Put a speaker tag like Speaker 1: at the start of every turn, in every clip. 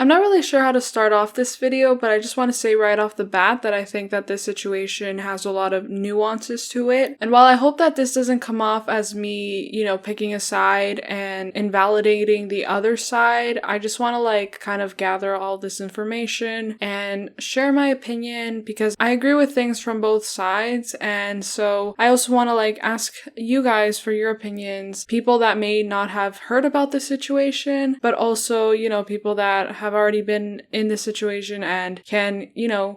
Speaker 1: I'm not really sure how to start off this video, but I just want to say right off the bat that I think that this situation has a lot of nuances to it. And while I hope that this doesn't come off as me, picking a side and invalidating the other side, I just want to like kind of gather all this information and share my opinion because I agree with things from both sides. And so I also want to like ask you guys for your opinions, people that may not have heard about the situation, but also, people that have already been in the situation and can,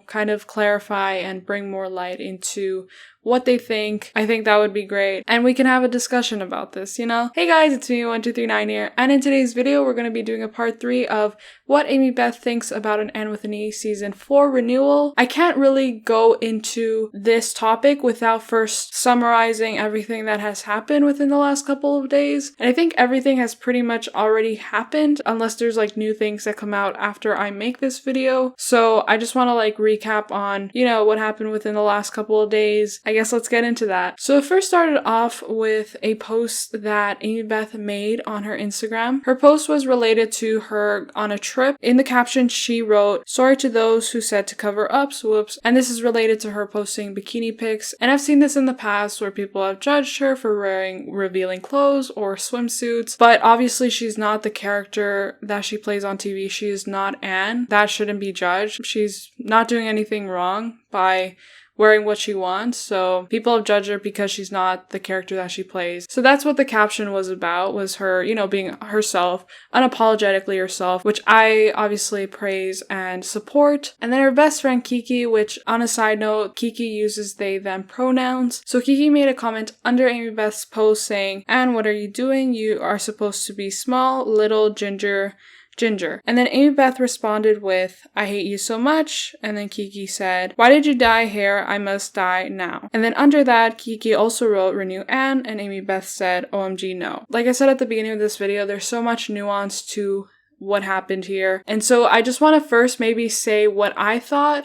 Speaker 1: kind of clarify and bring more light into what they think. I think that would be great. And we can have a discussion about this, Hey guys, it's me, 1239 here. And in today's video, we're going to be doing a part 3 of what Amybeth thinks about an Anne with an E season 4 renewal. I can't really go into this topic without first summarizing everything that has happened within the last couple of days. And I think everything has pretty much already happened, unless there's like new things that come out after I make this video. So I just want to like recap on, what happened within the last couple of days. I guess let's get into that. So it first started off with a post that Amybeth made on her Instagram. Her post was related to her on a trip. In the caption, she wrote, "Sorry to those who said to cover ups, whoops." And this is related to her posting bikini pics. And I've seen this in the past where people have judged her for wearing revealing clothes or swimsuits. But obviously she's not the character that she plays on TV. She is not Anne. That shouldn't be judged. She's not doing anything wrong by wearing what she wants, so people have judged her because she's not the character that she plays. So that's what the caption was about, was her, being herself, unapologetically herself, which I obviously praise and support. And then her best friend Kiki, which on a side note, Kiki uses they them pronouns. So Kiki made a comment under Amybeth's post saying, "Anne, what are you doing? You are supposed to be small, little, ginger. And then Amybeth responded with, "I hate you so much." And then Kiki said, "Why did you dye hair? I must die now." And then under that, Kiki also wrote "Renew Anne," and Amybeth said, "OMG no." Like I said at the beginning of this video, there's so much nuance to what happened here. And so I just want to first maybe say what I thought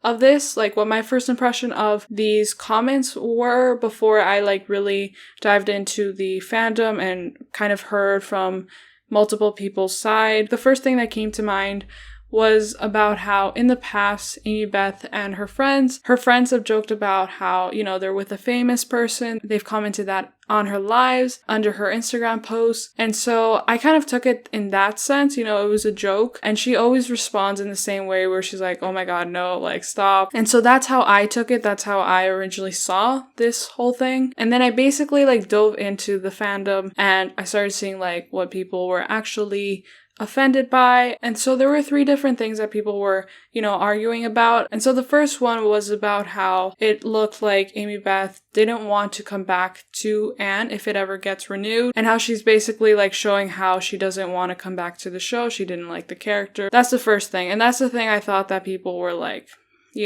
Speaker 1: of this, like what my first impression of these comments were before I like really dived into the fandom and kind of heard from multiple people's side. The first thing that came to mind was about how in the past, Amybeth and her friends have joked about how, they're with a famous person. They've commented that on her lives, under her Instagram posts. And so I kind of took it in that sense, it was a joke. And she always responds in the same way where she's like, "Oh my God, no, like stop." And so that's how I took it. That's how I originally saw this whole thing. And then I basically like dove into the fandom and I started seeing like what people were actually offended by. And so there were 3 different things that people were, arguing about. And so the first one was about how it looked like Amybeth didn't want to come back to Anne if it ever gets renewed, and how she's basically like showing how she doesn't want to come back to the show. She didn't like the character. That's the first thing. And that's the thing I thought that people were like,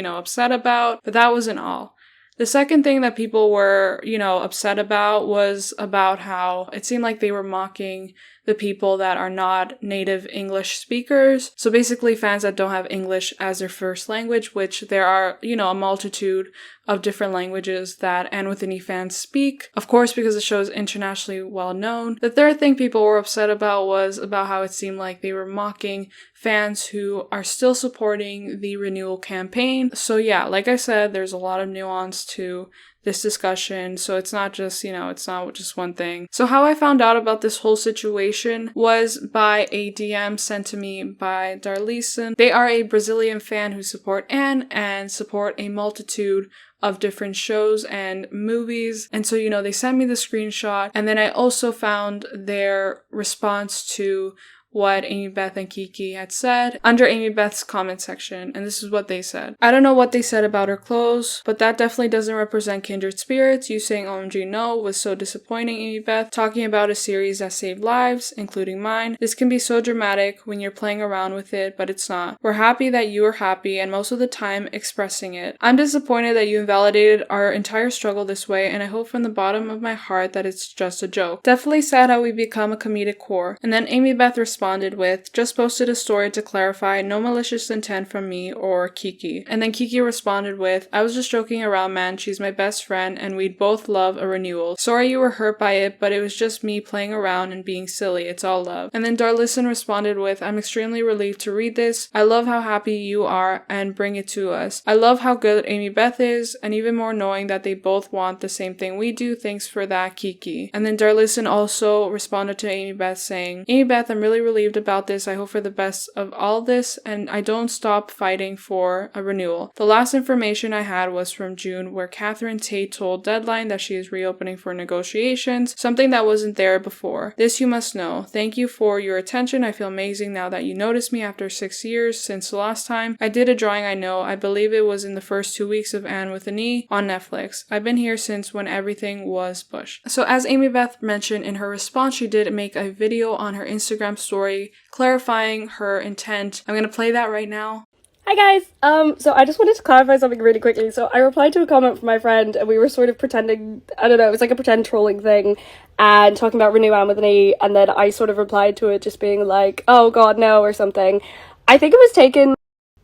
Speaker 1: upset about, but that wasn't all. The second thing that people were, upset about was about how it seemed like they were mocking the people that are not native English speakers. So basically fans that don't have English as their first language, which there are, a multitude of different languages that Anne with an E fans speak. Of course, because the show is internationally well known. The third thing people were upset about was about how it seemed like they were mocking fans who are still supporting the Renewal campaign. So yeah, like I said, there's a lot of nuance to this discussion, so it's not just, it's not just one thing. So how I found out about this whole situation was by a DM sent to me by Darlison. They are a Brazilian fan who support Anne and support a multitude of different shows and movies. And so, they sent me the screenshot, and then I also found their response to what Amybeth and Kiki had said under Amybeth's comment section, and this is what they said. "I don't know what they said about her clothes, but that definitely doesn't represent kindred spirits. You saying OMG no was so disappointing, Amybeth. Talking about a series that saved lives, including mine. This can be so dramatic when you're playing around with it, but it's not. We're happy that you are happy, and most of the time expressing it. I'm disappointed that you invalidated our entire struggle this way, and I hope from the bottom of my heart that it's just a joke. Definitely sad how we become a comedic core." And then Amybeth responds responded with, just posted a story to clarify, no malicious intent from me or Kiki. And then Kiki responded with, I was just joking around, man, she's my best friend and we'd both love a renewal. Sorry you were hurt by it, but it was just me playing around and being silly, it's all love. And then Darlison responded with, I'm extremely relieved to read this. I love how happy you are and bring it to us. I love how good Amybeth is, and even more knowing that they both want the same thing we do. Thanks for that, Kiki. And then Darlison also responded to Amybeth saying, Amybeth, I'm really relieved about this. I hope for the best of all this, and I don't stop fighting for a renewal. The last information I had was from June, where Catherine Tate told Deadline that she is reopening for negotiations, something that wasn't there before. This you must know. Thank you for your attention. I feel amazing now that you noticed me after 6 years since the last time I did a drawing. I believe it was in the first 2 weeks of Anne with an E on Netflix. I've been here since when everything was Bush. So as Amybeth mentioned in her response, she did make a video on her Instagram story clarifying her intent. I'm gonna play that right now.
Speaker 2: Hi guys! So I just wanted to clarify something really quickly. So I replied to a comment from my friend and we were sort of pretending, I don't know, it was like a pretend trolling thing and talking about Renewal with an E, and then I sort of replied to it just being like, oh god no, or something. I think it was taken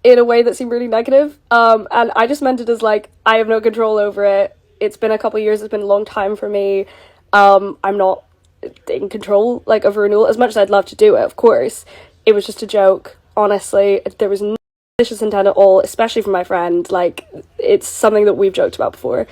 Speaker 2: in a way that seemed really negative, and I just meant it as like, I have no control over it. It's been a couple of years, it's been a long time for me. I'm not in control, like, of Renewal, as much as I'd love to do it, of course. It was just a joke, honestly. There was no malicious intent at all, especially from my friend. Like, it's something that we've joked about before.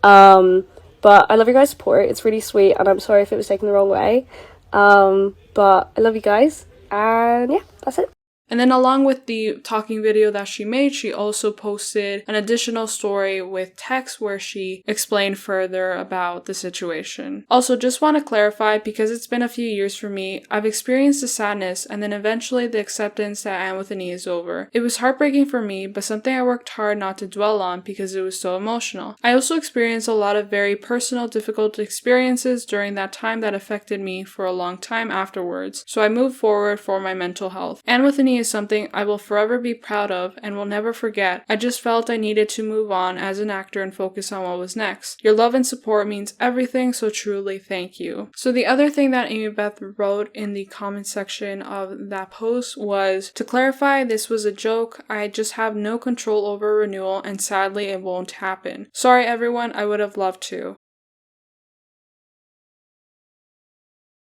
Speaker 2: But I love your guys' support, it's really sweet, and I'm sorry if it was taken the wrong way. But I love you guys, and yeah, that's it.
Speaker 1: And then along with the talking video that she made, she also posted an additional story with text where she explained further about the situation. Also, just want to clarify, because it's been a few years for me, I've experienced the sadness and then eventually the acceptance that Anne with an E is over. It was heartbreaking for me, but something I worked hard not to dwell on because it was so emotional. I also experienced a lot of very personal, difficult experiences during that time that affected me for a long time afterwards, so I moved forward for my mental health. Anne with an E is something I will forever be proud of and will never forget. I just felt I needed to move on as an actor and focus on what was next. Your love and support means everything, so truly thank you. So the other thing that Amybeth wrote in the comment section of that post was, to clarify, this was a joke. I just have no control over Renewal and sadly it won't happen. Sorry everyone, I would have loved to.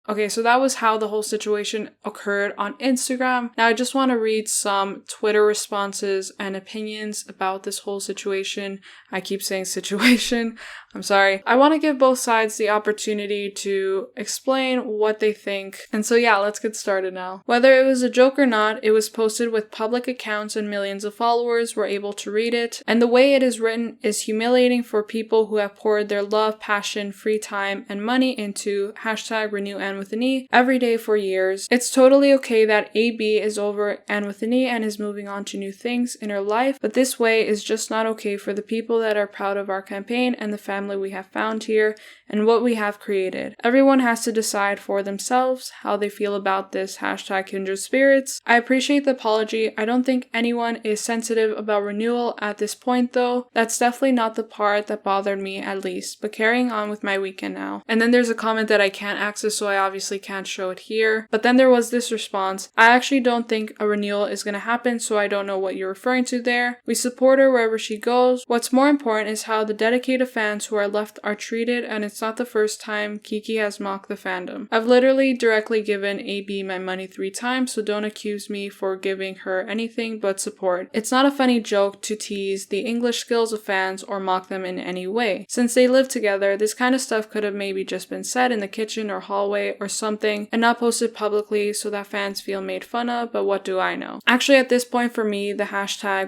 Speaker 1: Okay, so that was how the whole situation occurred on Instagram. Now I just want to read some Twitter responses and opinions about this whole situation. I keep saying situation. I'm sorry. I want to give both sides the opportunity to explain what they think. And so yeah, let's get started now. Whether it was a joke or not, it was posted with public accounts and millions of followers were able to read it. And the way it is written is humiliating for people who have poured their love, passion, free time, and money into #Renew Anne with an E every day for years. It's totally okay that AB is over Anne with an E and is moving on to new things in her life, but this way is just not okay for the people that are proud of our campaign and the family we have found here and what we have created. Everyone has to decide for themselves how they feel about this #kindred spirits. I appreciate the apology. I don't think anyone is sensitive about Renewal at this point though. That's definitely not the part that bothered me at least, but carrying on with my weekend now. And then there's a comment that I can't access, so I obviously can't show it here. But then there was this response, I actually don't think a renewal is going to happen, so I don't know what you're referring to there. We support her wherever she goes. What's more important is how the dedicated fans who are left are treated, and it's not the first time Kiki has mocked the fandom. I've literally directly given AB my money 3 times, so don't accuse me for giving her anything but support. It's not a funny joke to tease the English skills of fans or mock them in any way. Since they live together, this kind of stuff could have maybe just been said in the kitchen or hallway or something and not posted publicly so that fans feel made fun of, but what do I know? Actually, at this point for me, the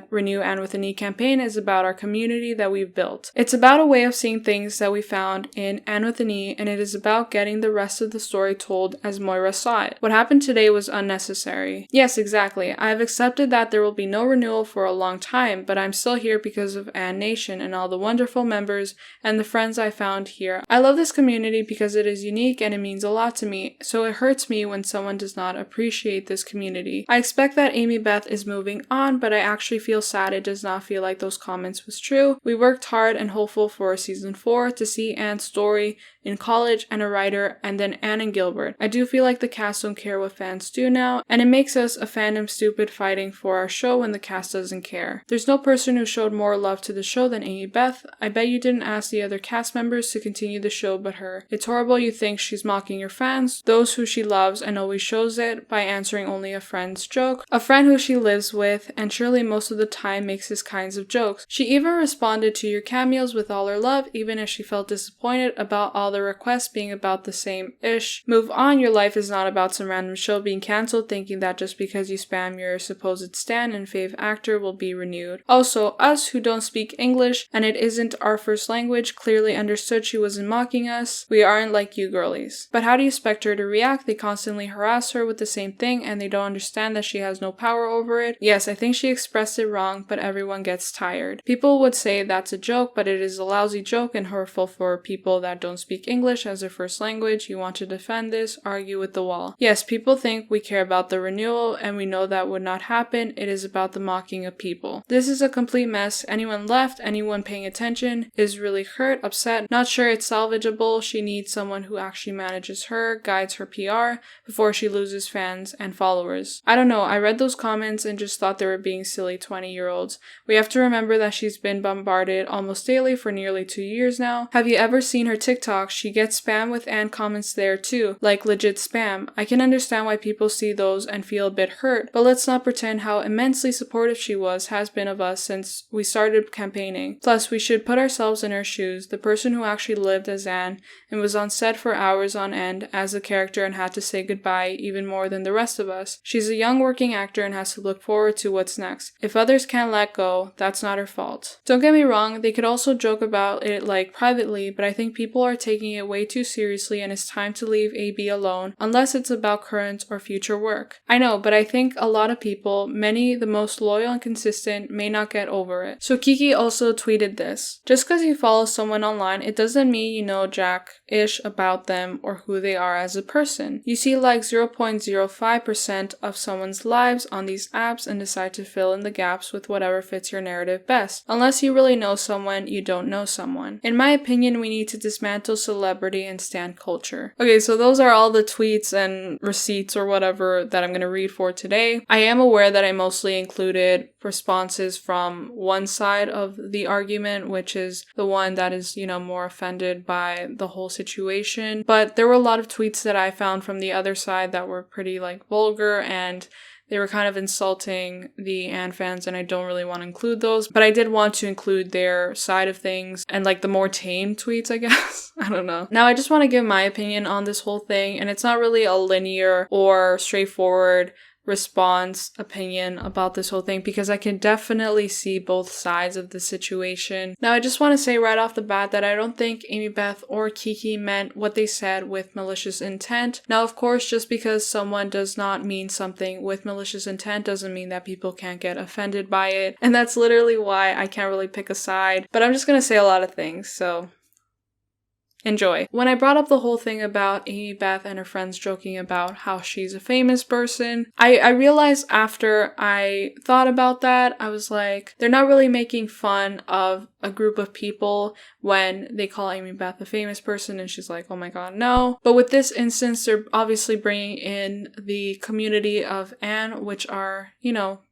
Speaker 1: #Renew Anne with an E campaign is about our community that we've built. It's about a way of seeing things that we found in Anne with an E, and it is about getting the rest of the story told as Moira saw it. What happened today was unnecessary. Yes, exactly. I have accepted that there will be no renewal for a long time, but I'm still here because of Anne Nation and all the wonderful members and the friends I found here. I love this community because it is unique and it means a lot to me, so it hurts me when someone does not appreciate this community. I expect that Amybeth is moving on, but I actually feel sad it does not feel like those comments was true. We worked hard and hopeful for season 4 to see Anne's story in college and a writer, and then Anne and Gilbert. I do feel like the cast don't care what fans do now, and it makes us a fandom stupid fighting for our show when the cast doesn't care. There's no person who showed more love to the show than Amybeth. I bet you didn't ask the other cast members to continue the show but her. It's horrible you think she's mocking your fans, those who she loves, and always shows it by answering only a friend's joke, a friend who she lives with, and surely most of the time makes these kinds of jokes. She even responded to your cameos with all her love, even if she felt disappointed about all the requests being about the same-ish. Move on, your life is not about some random show being cancelled thinking that just because you spam your supposed stan and fave actor will be renewed. Also, us who don't speak English and it isn't our first language clearly understood she wasn't mocking us. We aren't like you girlies. But how do you expect her to react? They constantly harass her with the same thing and they don't understand that she has no power over it. Yes, I think she expressed it wrong, but everyone gets tired. People would say that's a joke, but it is a lousy joke and hurtful for people that don't speak English as their first language. You want to defend this? Argue with the wall. Yes, people think we care about the renewal and we know that would not happen. It is about the mocking of people. This is a complete mess. Anyone left, anyone paying attention is really hurt, upset, not sure it's salvageable. She needs someone who actually manages her, guides her PR before she loses fans and followers. I don't know, I read those comments and just thought they were being silly 20-year-olds. We have to remember that she's been bombarded almost daily for nearly 2 years now. Have you ever seen her TikTok? She gets spam with Anne comments there too, like legit spam. I can understand why people see those and feel a bit hurt, but let's not pretend how immensely supportive she has been of us since we started campaigning. Plus, we should put ourselves in her shoes, the person who actually lived as Anne and was on set for hours on end as a character and had to say goodbye even more than the rest of us. She's a young working actor and has to look forward to what's next. If others can't let go, that's not her fault. Don't get me wrong, they could also joke about it like privately, but I think people are taking it way too seriously and it's time to leave AB alone unless it's about current or future work. I know, but I think a lot of people, many the most loyal and consistent, may not get over it. So Kiki also tweeted this. Just because you follow someone online, it doesn't mean you know jack-ish about them or who they are as a person. You see like 0.05% of someone's lives on these apps and decide to fill in the gaps with whatever fits your narrative best. Unless you really know someone, you don't know someone. In my opinion, we need to dismantle celebrity and stan culture. Okay, so those are all the tweets and receipts or whatever that I'm going to read for today. I am aware that I mostly included responses from one side of the argument, which is the one that is, more offended by the whole situation. But there were a lot of tweets that I found from the other side that were pretty vulgar and they were kind of insulting the Anne fans, and I don't really want to include those. But I did want to include their side of things and the more tame tweets, I guess. I don't know. Now, I just want to give my opinion on this whole thing, and it's not really a linear or straightforward response opinion about this whole thing because I can definitely see both sides of the situation. Now, I just want to say right off the bat that I don't think Amybeth or Kiki meant what they said with malicious intent. Now, of course, just because someone does not mean something with malicious intent doesn't mean that people can't get offended by it. And that's literally why I can't really pick a side. But I'm just gonna say a lot of things, so enjoy. When I brought up the whole thing about Amybeth and her friends joking about how she's a famous person, I realized after I thought about that, I was like, they're not really making fun of a group of people when they call Amybeth a famous person and she's like, oh my god, no. But with this instance, they're obviously bringing in the community of Anne, which are,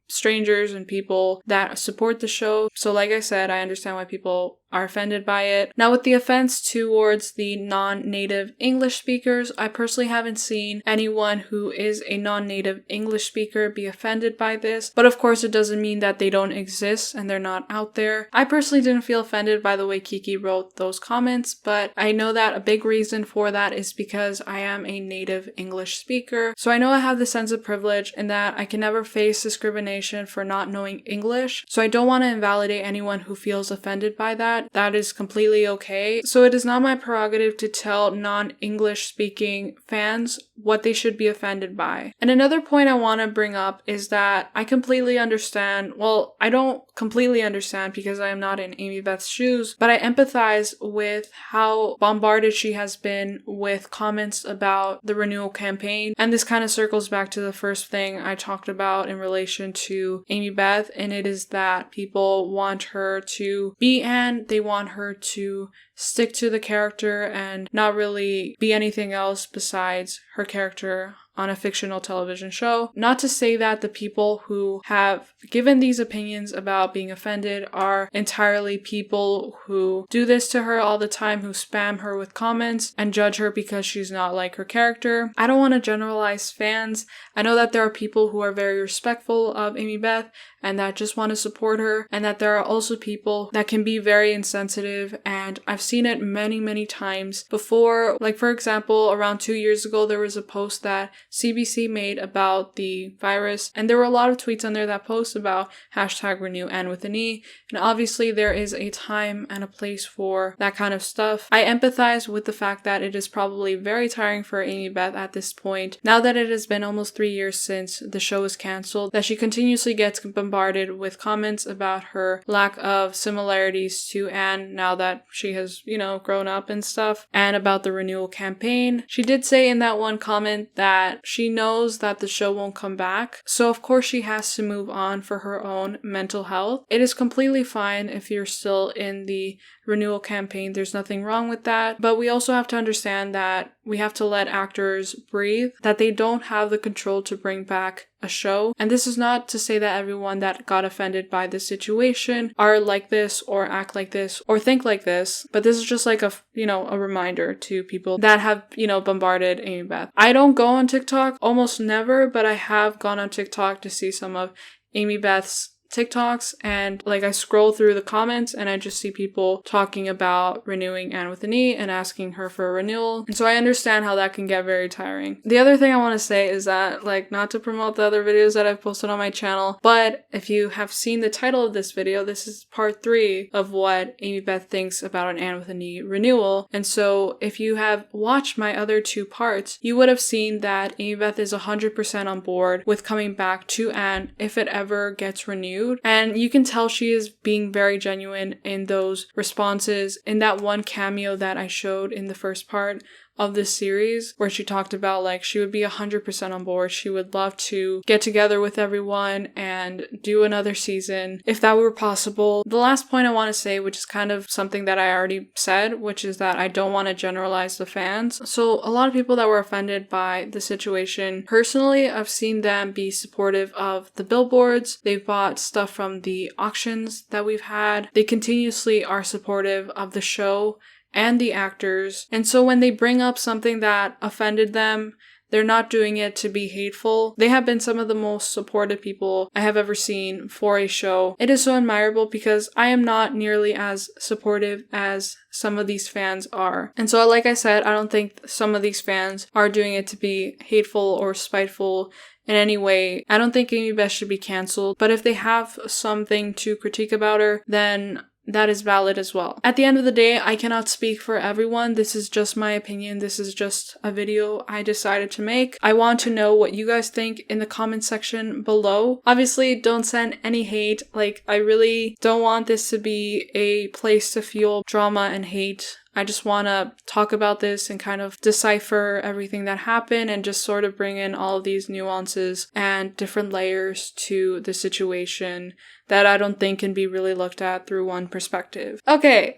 Speaker 1: strangers and people that support the show. So like I said, I understand why people are offended by it. Now, with the offense towards the non-native English speakers, I personally haven't seen anyone who is a non-native English speaker be offended by this. But of course, it doesn't mean that they don't exist and they're not out there. I personally didn't feel offended by the way Kiki wrote those comments, but I know that a big reason for that is because I am a native English speaker. So I know I have the sense of privilege in that I can never face discrimination for not knowing English. So I don't want to invalidate anyone who feels offended by that. That is completely okay. So it is not my prerogative to tell non-English speaking fans what they should be offended by. And another point I want to bring up is that I completely understand, well, I don't completely understand because I am not in Amybeth's shoes, but I empathize with how bombarded she has been with comments about the Renewal campaign. And this kind of circles back to the first thing I talked about in relation to Amybeth, and it is that people want her to be Anne, they want her to stick to the character and not really be anything else besides her character on a fictional television show. Not to say that the people who have given these opinions about being offended are entirely people who do this to her all the time, who spam her with comments and judge her because she's not like her character. I don't want to generalize fans. I know that there are people who are very respectful of Amybeth and that just want to support her, and that there are also people that can be very insensitive, and I've seen it many, many times before. Like, for example, around 2 years ago, there was a post that CBC made about the virus, and there were a lot of tweets on there that post about #RenewAnneWithAni, and obviously there is a time and a place for that kind of stuff. I empathize with the fact that it is probably very tiring for Amybeth at this point, now that it has been almost 3 years since the show was cancelled, that she continuously gets bombarded with comments about her lack of similarities to Anne now that she has, grown up and stuff, and about the Renewal campaign. She did say in that one comment that she knows that the show won't come back, so of course she has to move on for her own mental health. It is completely fine if you're still in the Renewal campaign, there's nothing wrong with that, but we also have to understand that we have to let actors breathe, that they don't have the control to bring back a show. And this is not to say that everyone that got offended by this situation are like this or act like this or think like this, but this is just like a reminder to people that have, bombarded Amybeth. I don't go on TikTok almost never, but I have gone on TikTok to see some of Amybeth's TikToks, and I scroll through the comments and I just see people talking about renewing Anne with an E and asking her for a renewal. And so I understand how that can get very tiring. The other thing I want to say is that, not to promote the other videos that I've posted on my channel, but if you have seen the title of this video, this is part 3 of what Amybeth thinks about an Anne with an E renewal. And so if you have watched my other 2 parts, you would have seen that Amybeth is 100% on board with coming back to Anne if it ever gets renewed. And you can tell she is being very genuine in those responses. In that one cameo that I showed in the first part of this series, where she talked about she would be 100% on board. She would love to get together with everyone and do another season if that were possible. The last point I want to say, which is kind of something that I already said, which is that I don't want to generalize the fans. So a lot of people that were offended by the situation, personally, I've seen them be supportive of the billboards. They've bought stuff from the auctions that we've had. They continuously are supportive of the show and the actors. And so when they bring up something that offended them, they're not doing it to be hateful. They have been some of the most supportive people I have ever seen for a show. It is so admirable because I am not nearly as supportive as some of these fans are. And so, like I said, I don't think some of these fans are doing it to be hateful or spiteful in any way. I don't think Amybeth should be cancelled, but if they have something to critique about her, then that is valid as well. At the end of the day, I cannot speak for everyone. This is just my opinion. This is just a video I decided to make. I want to know what you guys think in the comment section below. Obviously, don't send any hate. I really don't want this to be a place to fuel drama and hate. I just want to talk about this and kind of decipher everything that happened and just sort of bring in all of these nuances and different layers to the situation that I don't think can be really looked at through one perspective. Okay,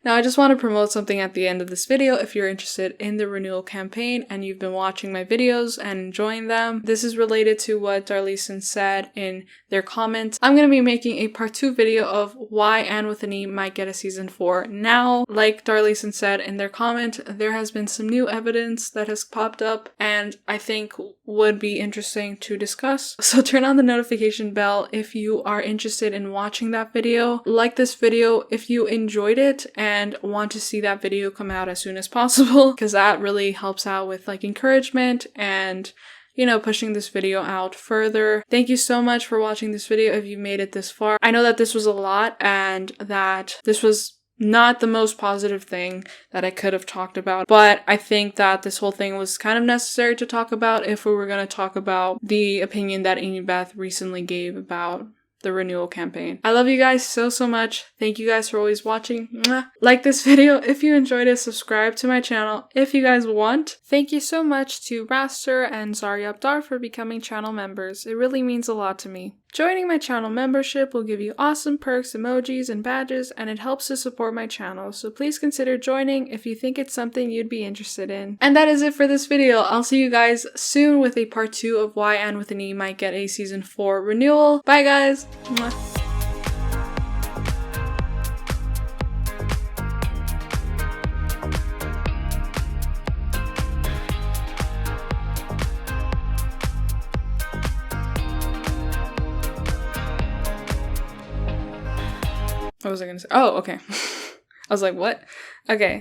Speaker 1: now I just want to promote something at the end of this video. If you're interested in the Renewal campaign and you've been watching my videos and enjoying them, this is related to what Darlison said in their comments. I'm going to be making a part 2 video of why Anne with an E might get a season 4. Now, like Darlison said in their comment, there has been some new evidence that has popped up and I think would be interesting to discuss. So turn on the notification bell if you are interested in watching that video. Like this video if you enjoyed it and want to see that video come out as soon as possible, because that really helps out with encouragement and pushing this video out further. Thank you so much for watching this video if you made it this far. I know that this was a lot and that this was not the most positive thing that I could have talked about, but I think that this whole thing was kind of necessary to talk about if we were going to talk about the opinion that Amybeth recently gave about the Renewal campaign. I love you guys so much. Thank you guys for always watching. Mwah. Like this video if you enjoyed it. Subscribe to my channel if you guys want. Thank you so much to Raster and Zaryabdar for becoming channel members. It really means a lot to me. Joining my channel membership will give you awesome perks, emojis, and badges, and it helps to support my channel, so please consider joining if you think it's something you'd be interested in. And that is it for this video. I'll see you guys soon with a part 2 of why Anne with an E might get a season 4 renewal. Bye guys! Mwah. What was I gonna say? Oh, okay. I was like, what? Okay.